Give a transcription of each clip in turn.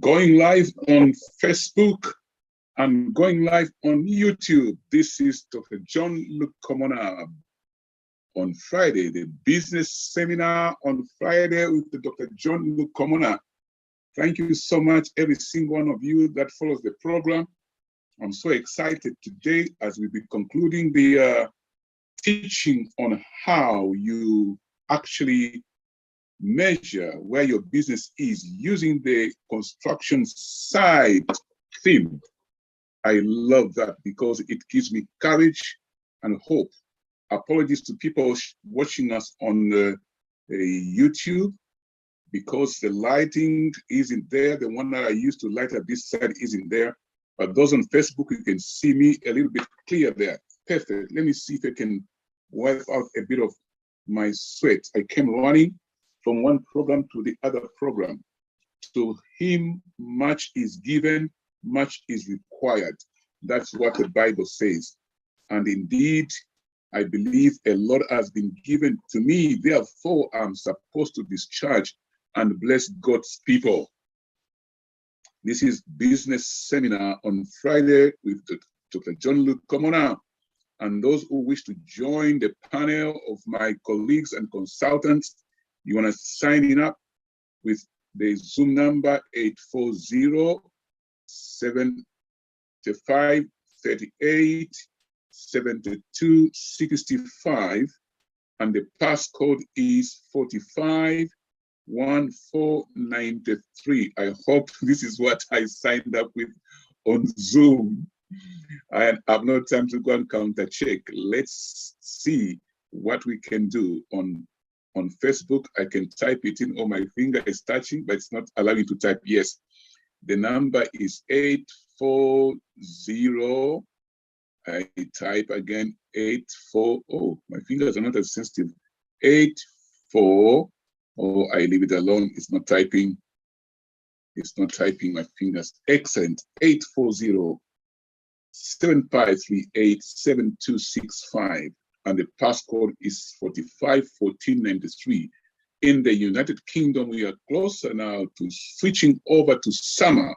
going live on Facebook and going live on YouTube. This is Dr. John Lukomona on Friday, the business seminar on Friday with the Dr. John Lukomona. Thank you so much, every single one of you that follows the program. I'm so excited today as we'll be concluding the teaching on how you actually measure where your business is using the construction side theme. I love that because it gives me courage and hope. Apologies to people watching us on YouTube because the lighting isn't there. The one that I used to light up this side isn't there. But those on Facebook, you can see me a little bit clear there. Perfect. Let me see if I can wipe out a bit of my sweat. I came running from one program to the other program. To him, much is given, much is required. That's what the Bible says. And indeed, I believe a lot has been given to me. Therefore, I'm supposed to discharge and bless God's people. This is business seminar on Friday with Dr. John Lukomona. And those who wish to join the panel of my colleagues and consultants, you want to sign in up with the Zoom number 840-7538-7265. And the passcode is 451493. I hope this is what I signed up with on Zoom. I have no time to go and counter check. Let's see what we can do on Facebook. I can type it in, or my finger is touching, but it's not allowing me to type yes. The number is 840. I type again 840. Oh, my fingers are not as sensitive. 84. Oh, I leave it alone. It's not typing. It's not typing my fingers. Excellent. 840-7538-7265. And the passcode is 451493. In the United Kingdom, we are closer now to switching over to summer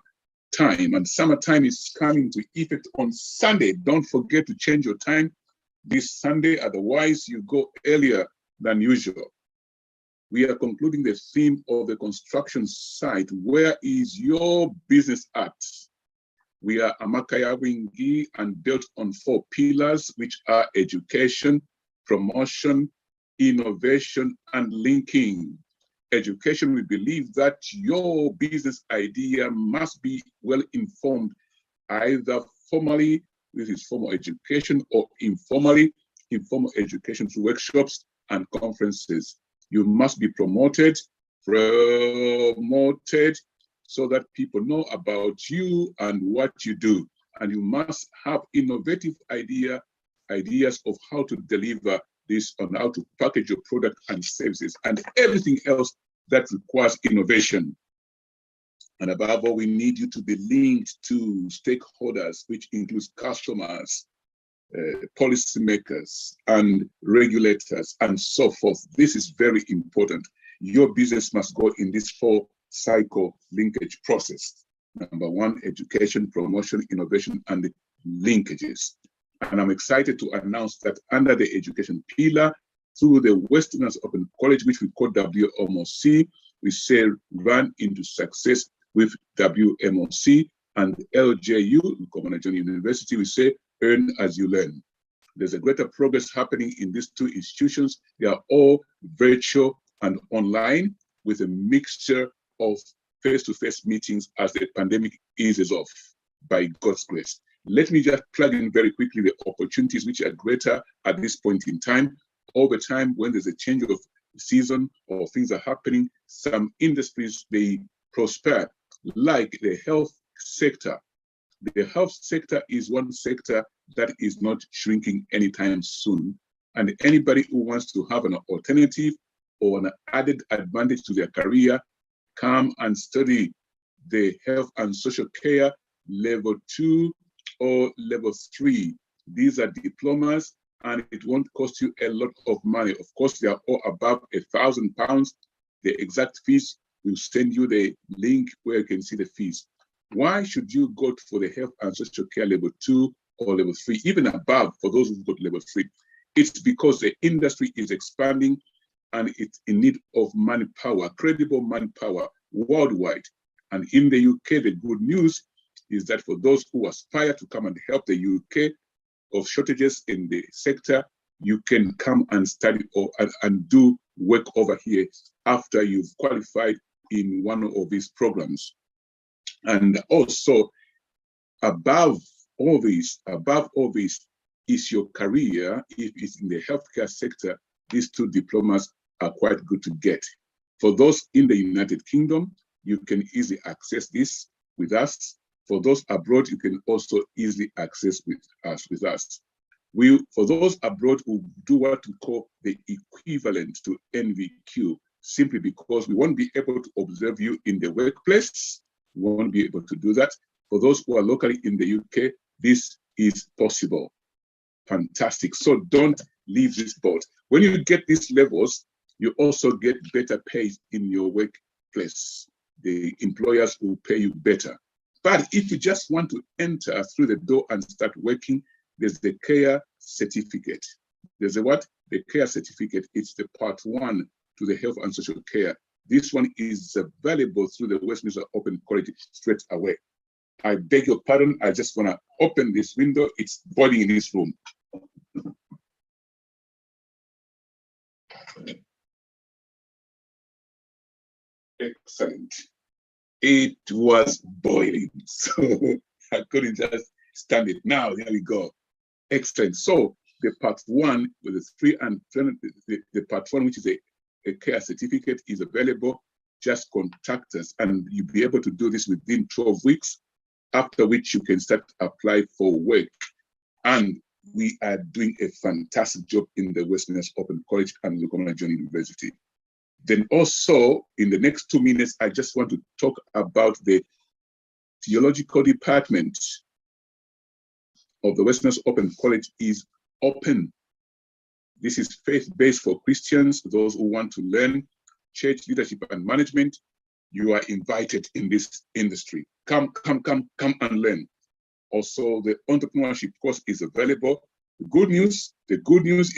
time. And summertime is coming to effect on Sunday. Don't forget to change your time this Sunday. Otherwise, you go earlier than usual. We are concluding the theme of the construction site. Where is your business at? We are Amakaya Wingi and built on 4 pillars, which are education, promotion, innovation, and linking. Education, we believe that your business idea must be well informed, either formally with its formal education or informally, informal education through workshops and conferences. You must be promoted so that people know about you and what you do. And you must have innovative ideas of how to deliver this, on how to package your product and services, and everything else that requires innovation. And above all, we need you to be linked to stakeholders, which includes customers, policymakers, and regulators, and so forth. This is very important. Your business must go in this 4-cycle linkage process. Number 1, education, promotion, innovation, and linkages. And I'm excited to announce that under the education pillar, through the Westerners Open College, which we call WMOC, we say run into success with WMOC, and LJU, Lukomona University, we say earn as you learn. There's a greater progress happening in these 2 institutions. They are all virtual and online with a mixture of face-to-face meetings as the pandemic eases off, by God's grace. Let me just plug in very quickly the opportunities which are greater at this point in time. Over time, when there's a change of season or things are happening, some industries, they prosper, like the health sector. The health sector is one sector that is not shrinking anytime soon. And anybody who wants to have an alternative or an added advantage to their career, come and study the health and social care level 2 or level 3. These are diplomas, and it won't cost you a lot of money. Of course, they are all above £1,000. The exact fees We'll send you the link where you can see the fees. Why should you go for the health and social care level 2 or level 3, even above for those who've got level 3? It's because the industry is expanding and it's in need of manpower, credible manpower worldwide. And in the UK, the good news is that for those who aspire to come and help the UK of shortages in the sector, you can come and study and do work over here after you've qualified in one of these programs. And also, above all this is your career. If it's in the healthcare sector, these 2 diplomas are quite good to get. For those in the United Kingdom, you can easily access this with us. For those abroad, you can also easily access with us. For those abroad who do what we call the equivalent to NVQ, simply because we won't be able to observe you in the workplace. We won't be able to do that. For those who are locally in the UK, this is possible. Fantastic. So don't leave this boat. When you get these levels, you also get better pay in your workplace. The employers will pay you better. But if you just want to enter through the door and start working, there's the care certificate. There's the what? The care certificate. It's the part 1 to the health and social care. This one is available through the Westminster Open College straight away. I beg your pardon. I just want to open this window. It's boiling in this room. Excellent. It was boiling, so I couldn't just stand it. Now, here we go. Excellent. So the part 1 with the 3 and the part 1, which is a care certificate, is available. Just contact us and you'll be able to do this within 12 weeks, after which you can start to apply for work. And we are doing a fantastic job in the Westminster Open College and Lukomona University. Then also, in the next 2 minutes, I just want to talk about the theological department of the Westminster Open College is open. This is faith-based for Christians, those who want to learn church leadership and management. You are invited in this industry. Come and learn. Also, the entrepreneurship course is available. The good news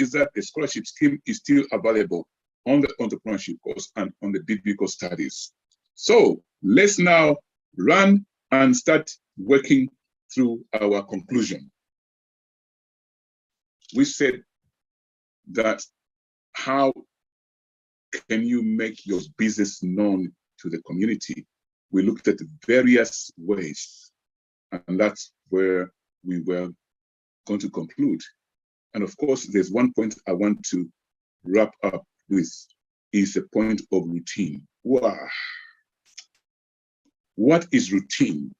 is that the scholarship scheme is still available on the entrepreneurship course and on the biblical studies. So let's now run and start working through our conclusion. We said that how can you make your business known to the community? We looked at various ways, and that's where we were going to conclude. And of course, there's one point I want to wrap up with, is a point of routine. Wow. What is routine?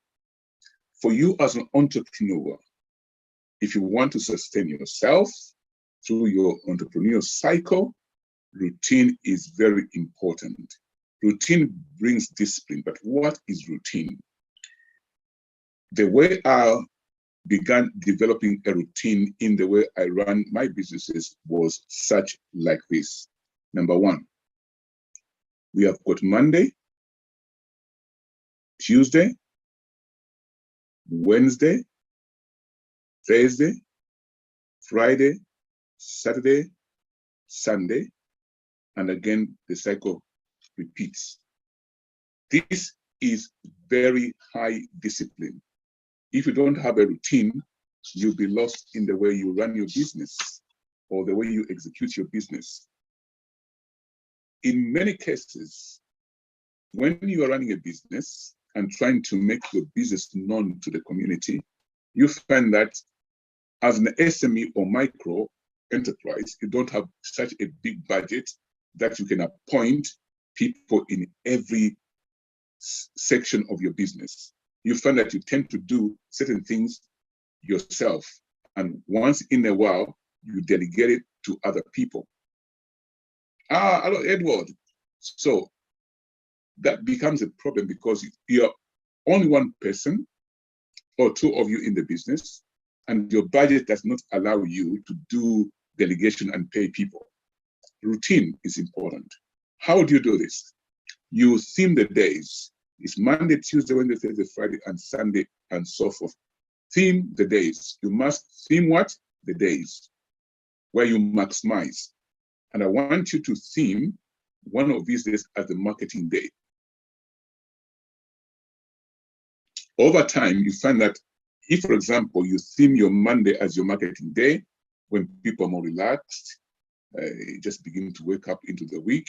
For you as an entrepreneur, if you want to sustain yourself through your entrepreneurial cycle, routine is very important. Routine brings discipline, but what is routine? The way I began developing a routine in the way I run my businesses was such like this. Number 1, we have got Monday, Tuesday, Wednesday, Thursday, Friday, Saturday, Sunday, and again, the cycle repeats. This is very high discipline. If you don't have a routine, you'll be lost in the way you run your business or the way you execute your business. In many cases, when you are running a business and trying to make your business known to the community, you find that as an SME or micro enterprise, you don't have such a big budget that you can appoint people in every section of your business. You find that you tend to do certain things yourself, and once in a while, you delegate it to other people. Hello, Edward. So that becomes a problem because you're only one person or 2 of you in the business, and your budget does not allow you to do delegation and pay people. Routine is important. How do you do this? You theme the days. It's Monday, Tuesday, Wednesday, Thursday, Friday, and Sunday, and so forth. Theme the days. You must theme what? The days where you maximize. And I want you to theme one of these days as the marketing day. Over time, you find that if, for example, you theme your Monday as your marketing day, when people are more relaxed, just begin to wake up into the week,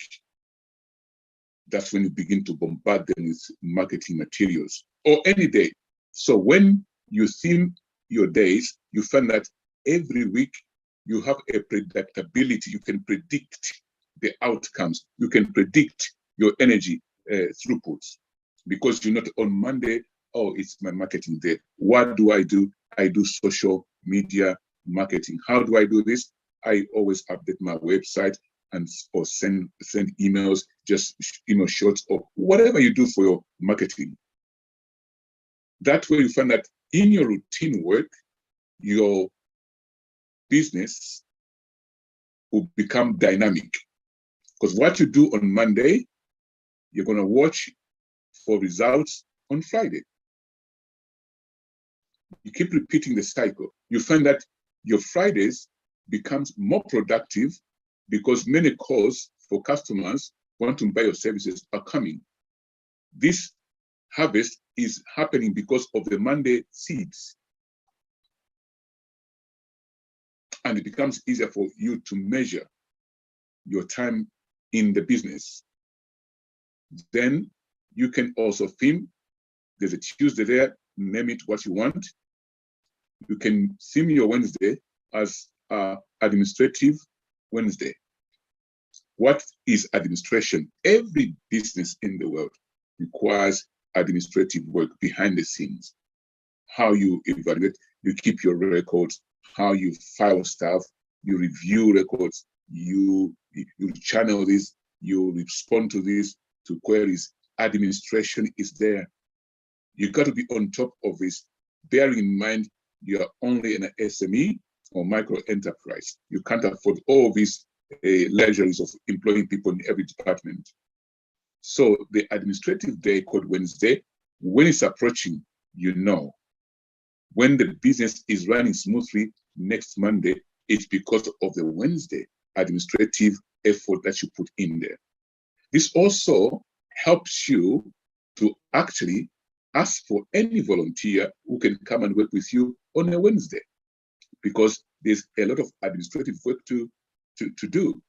that's when you begin to bombard them with marketing materials, or any day. So when you theme your days, you find that every week you have a predictability. You can predict the outcomes. You can predict your energy throughputs, because you're not on Monday, oh, it's my marketing day. What do? I do social media marketing. How do I do this? I always update my website or send emails, just email shorts, or whatever you do for your marketing. That way you find that in your routine work, your business will become dynamic. Because what you do on Monday, you're going to watch for results on Friday. You keep repeating the cycle. You find that your Fridays becomes more productive because many calls for customers want to buy your services are coming. This harvest is happening because of the Monday seeds. And it becomes easier for you to measure your time in the business. Then you can also theme, there's a Tuesday there, name it what you want. You can theme your Wednesday as administrative Wednesday. What is administration? Every business in the world requires administrative work behind the scenes. How you evaluate, you keep your records, how you file stuff, you review records, you channel this, you respond to this, to queries. Administration is there. You got to be on top of this, bearing in mind you are only an SME or micro enterprise. You can't afford all these luxuries of employing people in every department. So the administrative day called Wednesday, when it's approaching, you know, when the business is running smoothly next Monday, it's because of the Wednesday administrative effort that you put in there. This also helps you to actually ask for any volunteer who can come and work with you on a Wednesday, because there's a lot of administrative work to do.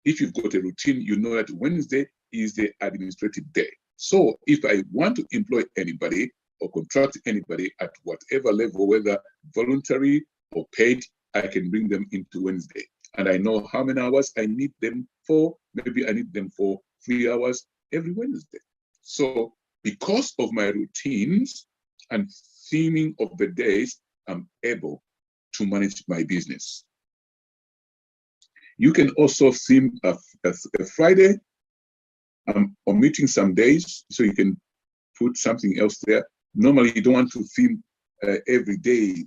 If you've got a routine, you know that Wednesday is the administrative day. So if I want to employ anybody or contract anybody at whatever level, whether voluntary or paid, I can bring them into Wednesday. And I know how many hours I need them for. Maybe I need them for 3 hours every Wednesday. So because of my routines and theming of the days, I'm able to manage my business. You can also theme a Friday. I'm omitting some days, so you can put something else there. Normally, you don't want to theme every day.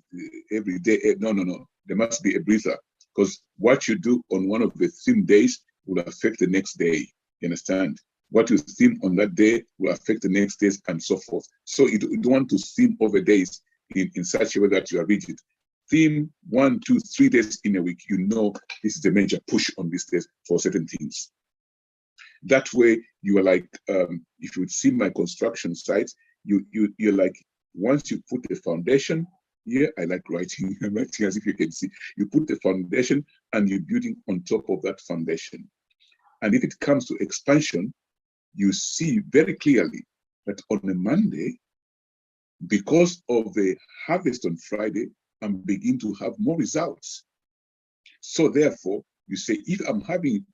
No. There must be a breather, because what you do on one of the theme days will affect the next day. You understand? What you theme on that day will affect the next days, and so forth. So you don't want to theme over days in such a way that you are rigid. Theme 1, 2, 3 days in a week. You know this is a major push on these days for certain things. That way, you are like, if you would see my construction sites, you're like, once you put the foundation, here, I like writing, I'm writing as if you can see. You put the foundation and you're building on top of that foundation. And if it comes to expansion, you see very clearly that on a Monday, because of the harvest on Friday, I'm beginning to have more results. So therefore, you say, if I'm having,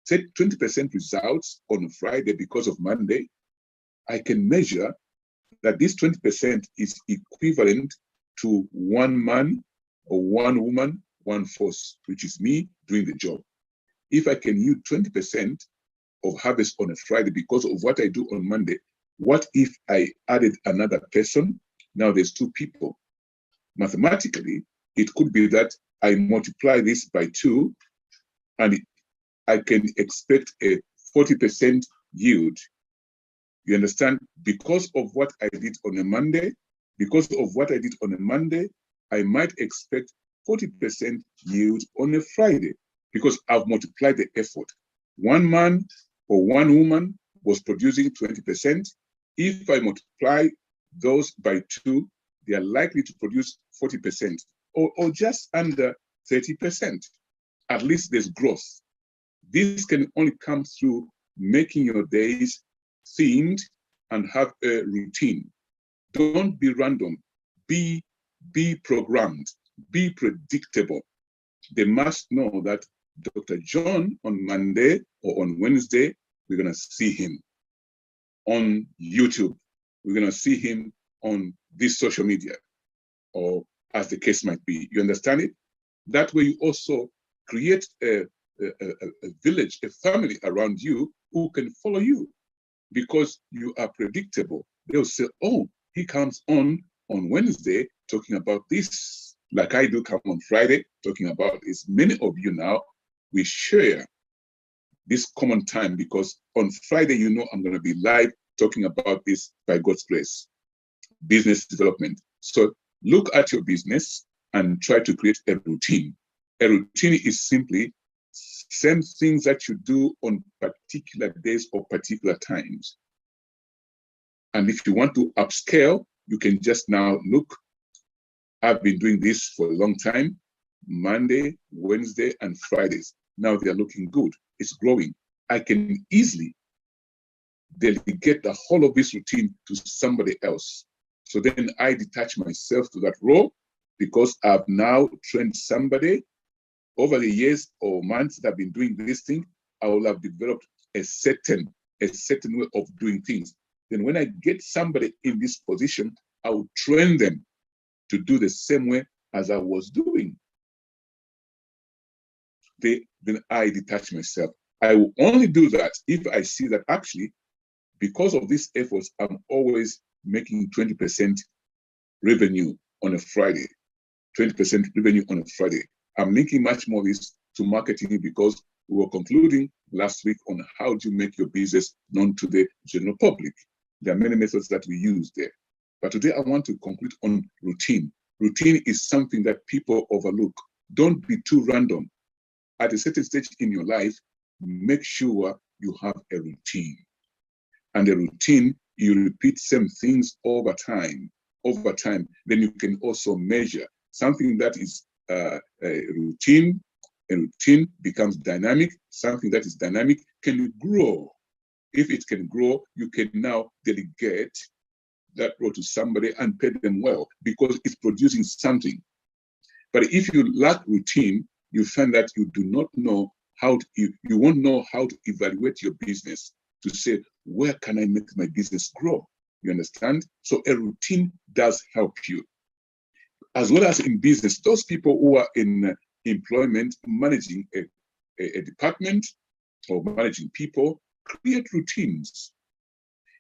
say, 20% results on Friday because of Monday, I can measure that this 20% is equivalent to 1 man or 1 woman, 1 force, which is me doing the job. If I can use 20% of harvest on a Friday because of what I do on Monday, what if I added another person? Now there's 2 people. Mathematically, it could be that I multiply this by 2 and I can expect a 40% yield You understand? Because of what I did on a Monday, I might expect 40% yield on a Friday because I've multiplied the effort. One man or one woman was producing 20%. If I multiply those by 2, they are likely to produce 40% or just under 30%. At least there's growth. This can only come through making your days themed and have a routine. Don't be random. Be programmed. Be predictable. They must know that Dr. John on Monday or on Wednesday, we're going to see him on YouTube. We're going to see him on this social media, or as the case might be. You understand it? That way you also create a village, a family around you who can follow you because you are predictable. They'll say, oh, he comes on Wednesday talking about this, like I do come on Friday talking about this. Many of you now, we share this common time because on Friday, you know, I'm going to be live talking about this by God's grace, business development. So look at your business and try to create a routine. A routine is simply same things that you do on particular days or particular times. And if you want to upscale, you can just now look. I've been doing this for a long time, Monday, Wednesday, and Fridays. Now they're looking good. It's growing. I can easily delegate the whole of this routine to somebody else. So then I detach myself to that role because I've now trained somebody over the years or months that I've been doing this thing. I will have developed a certain way of doing things. Then when I get somebody in this position, I will train them to do the same way as I was doing. Then I detach myself. I will only do that if I see that actually, because of these efforts, I'm always making 20% revenue on a Friday. 20% revenue on a Friday. I'm linking much more of this to marketing because we were concluding last week on how to make your business known to the general public. There are many methods that we use there. But today I want to conclude on routine. Routine is something that people overlook. Don't be too random. At a certain stage in your life, make sure you have a routine. And a routine, you repeat same things over time. Over time, then you can also measure something that is a routine becomes dynamic. Something that is dynamic can grow. If it can grow, you can now delegate that role to somebody and pay them well because it's producing something. But if you lack routine, you find that you do not know how to, you won't know how to evaluate your business to say, where can I make my business grow? You understand? So a routine does help you. As well as in business, those people who are in employment, managing a department or managing people, create routines.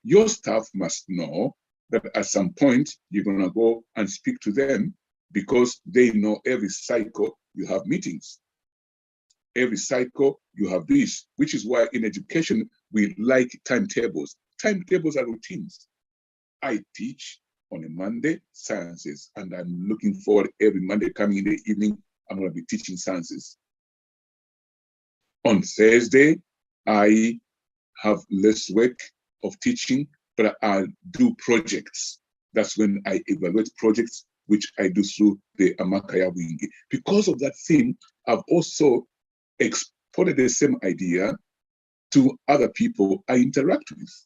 Your staff must know that at some point you're going to go and speak to them because they know every cycle you have meetings. Every cycle you have this, which is why in education we like timetables. Timetables are routines. I teach on a Monday sciences, and I'm looking forward every Monday coming in the evening, I'm going to be teaching sciences. On Thursday, I have less work of teaching, but I do projects. That's when I evaluate projects, which I do through the Amakaya wing. Because of that thing, I've also exported the same idea to other people I interact with.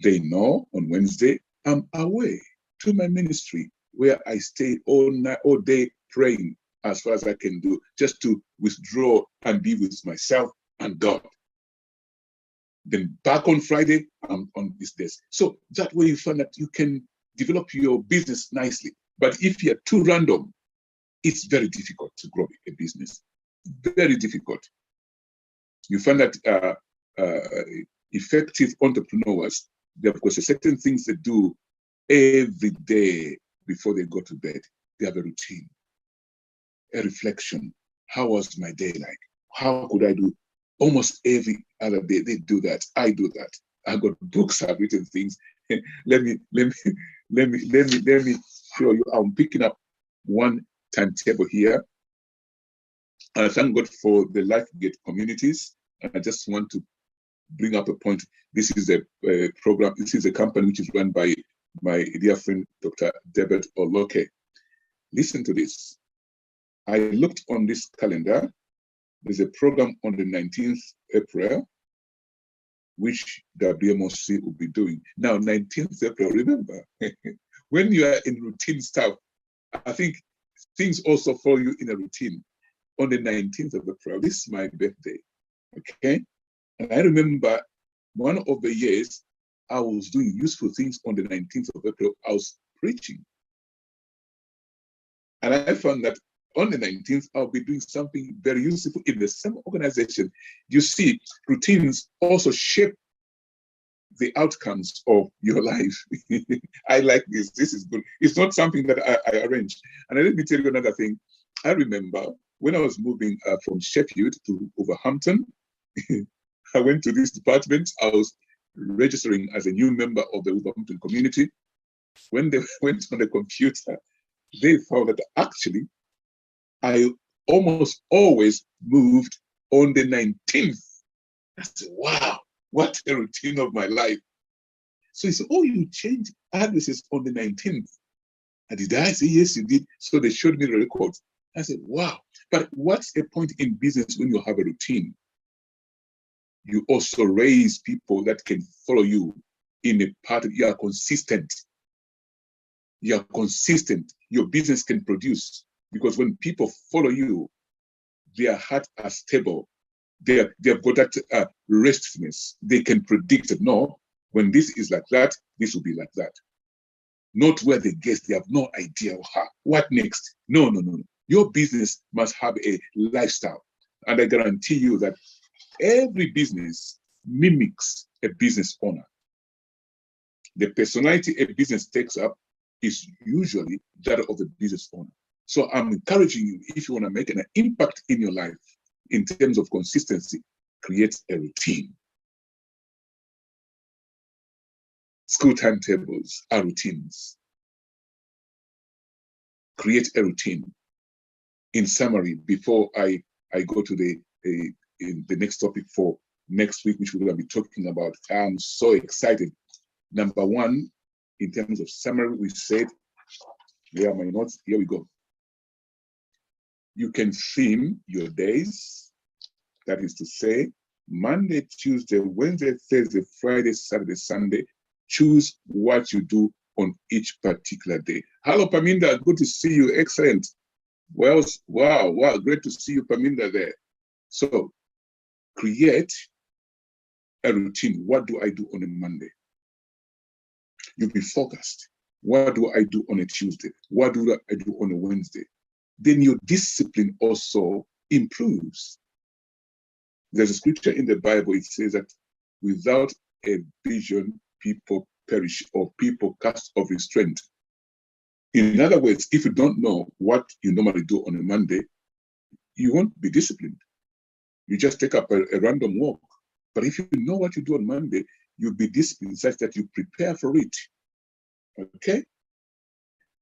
They know on Wednesday, I'm away to my ministry where I stay all night, all day praying as far as I can do, just to withdraw and be with myself and God. Then back on Friday, I'm on this desk. So that way you find that you can develop your business nicely. But if you're too random, it's very difficult to grow a business. Very difficult. You find that effective entrepreneurs, they've got certain things they do every day before they go to bed. They have a routine, a reflection. How was my day like? How could I do? Almost every other day they do that. I do that. I've got books, I've written things. let me show you. I'm picking up one timetable here. I thank God for the LifeGate communities. I just want to bring up a point. This is a program. This is a company which is run by my dear friend, Dr. Debet Oloke. Listen to this. I looked on this calendar. There's a program on the 19th April, which WMOC will be doing. Now, 19th April, remember, when you are in routine stuff, I think things also follow you in a routine. On the 19th of April, this is my birthday, okay? And I remember one of the years I was doing useful things on the 19th of April, I was preaching. And I found that on the 19th, I'll be doing something very useful in the same organization. You see, routines also shape the outcomes of your life. I like this. This is good. It's not something that I arranged. And let me tell you another thing. I remember when I was moving from Sheffield to Wolverhampton, I went to this department. I was registering as a new member of the Wolverhampton community. When they went on the computer, they found that actually I almost always moved on the 19th. I said, wow, what a routine of my life. So he said, oh, you changed addresses on the 19th. And did I say, yes, you did? So they showed me the records. I said, wow. But what's a point in business when you have a routine? You also raise people that can follow you in a part of, you are consistent. You are consistent. Your business can produce. Because when people follow you, their hearts are stable. They've got that restfulness. They can predict, no, when this is like that, this will be like that. Not where they guess, they have no idea what next. No. Your business must have a lifestyle. And I guarantee you that every business mimics a business owner. The personality a business takes up is usually that of a business owner. So I'm encouraging you, if you want to make an impact in your life in terms of consistency, create a routine. School timetables are routines. Create a routine. In summary, before I go to the next topic for next week, which we're going to be talking about, I'm so excited. Number one, in terms of summary, we said, where are my notes? Here we go. You can theme your days. That is to say, Monday, Tuesday, Wednesday, Thursday, Friday, Saturday, Sunday. Choose what you do on each particular day. Hello, Paminda. Good to see you. Excellent. Well, wow. Great to see you, Paminda, there. So, create a routine. What do I do on a Monday? You'll be focused. What do I do on a Tuesday? What do I do on a Wednesday? Then your discipline also improves. There's a scripture in the Bible, it says that without a vision, people perish or people cast off restraint. In other words, if you don't know what you normally do on a Monday, you won't be disciplined. You just take up a random walk. But if you know what you do on Monday, you'll be disciplined such that you prepare for it. Okay?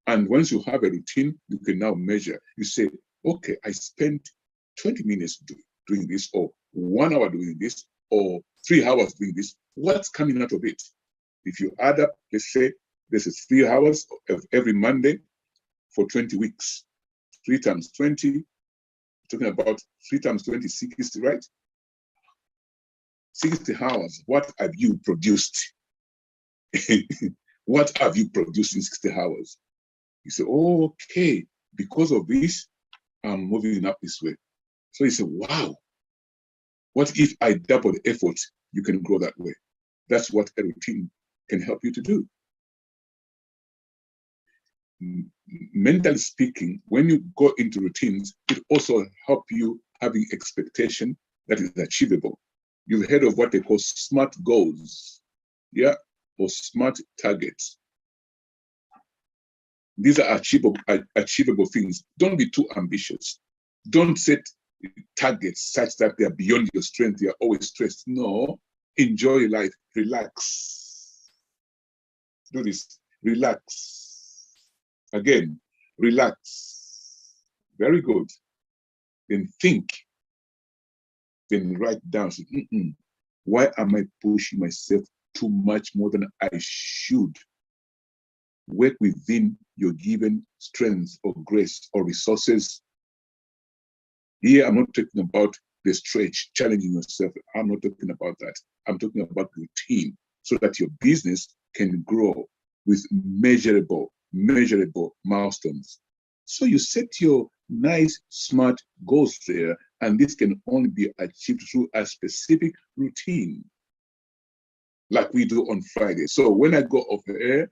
And once you have a routine, you can now measure. You say, okay, I spent 20 minutes doing this, or 1 hour doing this, or 3 hours doing this. What's coming out of it? If you add up, let's say this is 3 hours of every Monday for 20 weeks. 3 times 20, talking about 3 times 20, 60, right? 60 hours. What have you produced? What have you produced in 60 hours? You say, oh, okay, because of this, I'm moving up this way. So you say, wow, what if I double the effort? You can grow that way. That's what a routine can help you to do. Mentally speaking, when you go into routines, it also helps you having expectation that is achievable. You've heard of what they call SMART goals, yeah, or SMART targets. These are achievable things. Don't be too ambitious. Don't set targets such that they are beyond your strength. You are always stressed. No, Enjoy your life. Relax. Do this. Relax. Again, relax. Very good. Then think. Then write down. Say, why am I pushing myself too much more than I should? Work within your given strength or grace or resources. Here, I'm not talking about the stretch, challenging yourself. I'm not talking about that. I'm talking about routine so that your business can grow with measurable milestones. So you set your nice, smart goals there, and this can only be achieved through a specific routine, like we do on Friday. So when I go off the air,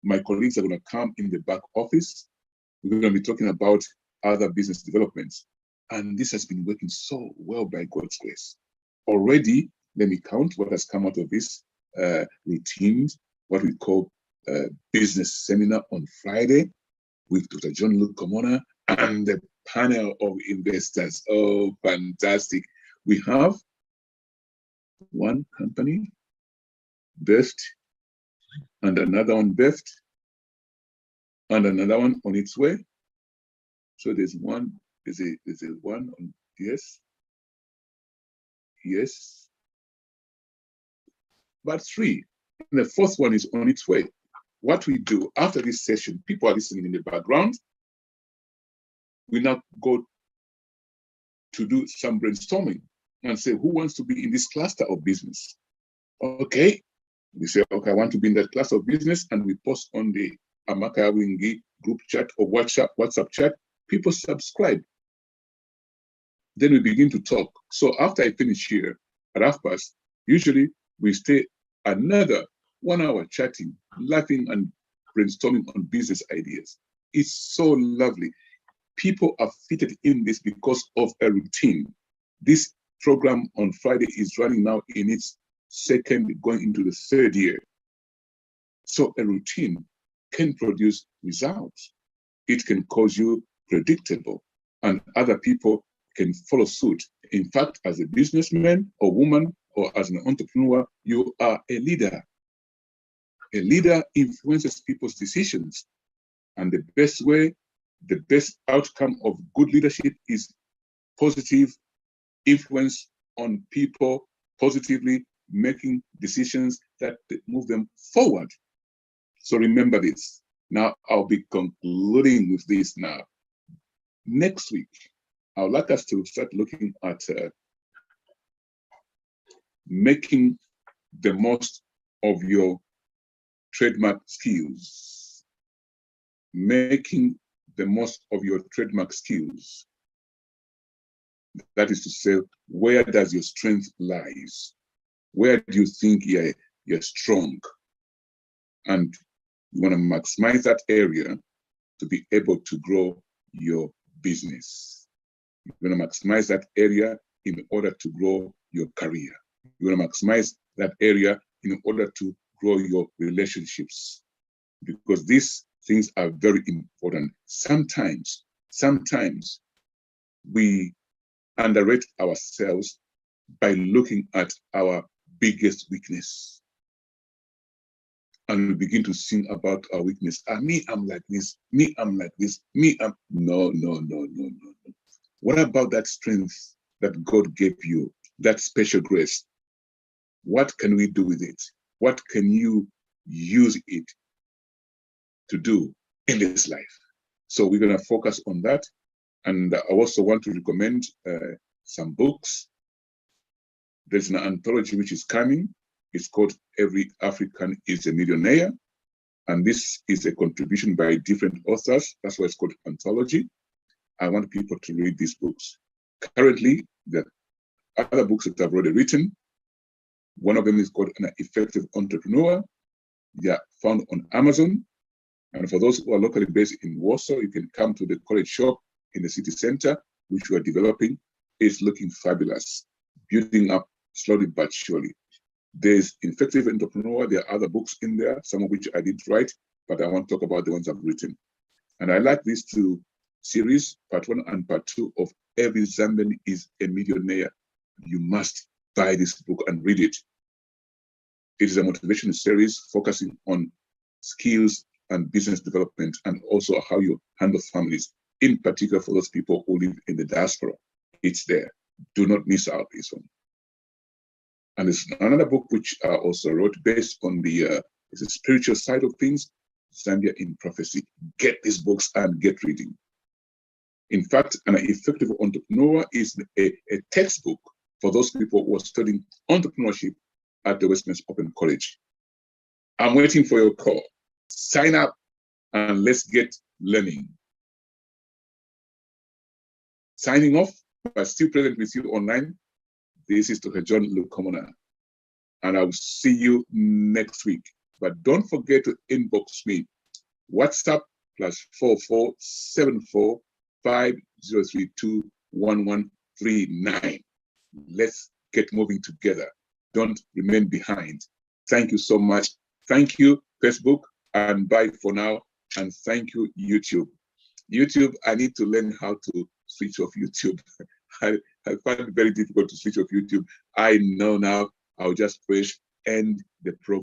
my colleagues are going to come in the back office. We're going to be talking about other business developments. And this has been working so well by God's grace. Already, let me count what has come out of this routines, what we call business seminar on Friday with Dr. John Lukomona and the panel of investors. Oh, fantastic. We have one company, birthed, and another one birthed, and another one on its way. So there's one, there's a one on, yes, but three. And the fourth one is on its way. What we do after this session, people are listening in the background. We now go to do some brainstorming and say, who wants to be in this cluster of business? Okay, we say, okay, I want to be in that cluster of business, and we post on the Amaka Wingi group chat or WhatsApp chat. People subscribe. Then we begin to talk. So after I finish here at 12:30, usually we stay another 1 hour chatting, laughing and brainstorming on business ideas. It's so lovely. People are fitted in this because of a routine. This program on Friday is running now in its second, going into the third year. So a routine can produce results. It can cause you predictable, and other people can follow suit. In fact, as a businessman or woman or as an entrepreneur, you are a leader. A leader influences people's decisions. And the best way, the best outcome of good leadership is positive influence on people, positively making decisions that move them forward. So remember this. Now, I'll be concluding with this now. Next week, I would like us to start looking at making the most of your trademark skills. Making the most of your trademark skills. That is to say, where does your strength lies? Where do you think you're strong? And you want to maximize that area to be able to grow your business. You want to maximize that area in order to grow your career. You want to maximize that area in order to grow your relationships, because these things are very important. Sometimes we underrate ourselves by looking at our biggest weakness. And we begin to sing about our weakness. Me, I'm like this. Me, I'm like this. Me, I'm... No. What about that strength that God gave you, that special grace? What can we do with it? What can you use it to do in this life? So we're going to focus on that. And I also want to recommend some books. There's an anthology which is coming. It's called Every African is a Millionaire. And this is a contribution by different authors. That's why it's called anthology. I want people to read these books. Currently, there are other books that I've already written. One of them is called An Effective Entrepreneur. They are found on Amazon. And for those who are locally based in Warsaw, you can come to the college shop in the city center, which we are developing. It's looking fabulous, building up slowly but surely. There's Effective Entrepreneur. There are other books in there, some of which I did write, but I want to talk about the ones I've written. And I like these two series, part 1 and part 2 of Every Zambian is a Millionaire. You must buy this book and read it. It is a motivation series focusing on skills and business development, and also how you handle families, in particular for those people who live in the diaspora. It's there. Do not miss out this one. And there's another book which I also wrote based on the spiritual side of things, Zambia in Prophecy. Get these books and get reading. In fact, An Effective Entrepreneur is a textbook for those people who are studying entrepreneurship at the Westminster Open College. I'm waiting for your call. Sign up and let's get learning. Signing off, but still present with you online. This is Dr. John Lukomona, and I will see you next week. But don't forget to inbox me. WhatsApp +4474 5032 1139. Let's get moving together. Don't remain behind. Thank you so much. Thank you, Facebook, and bye for now. And thank you, YouTube. YouTube, I need to learn how to switch off YouTube. I find it very difficult to switch off YouTube. I know now. I'll just push end the program.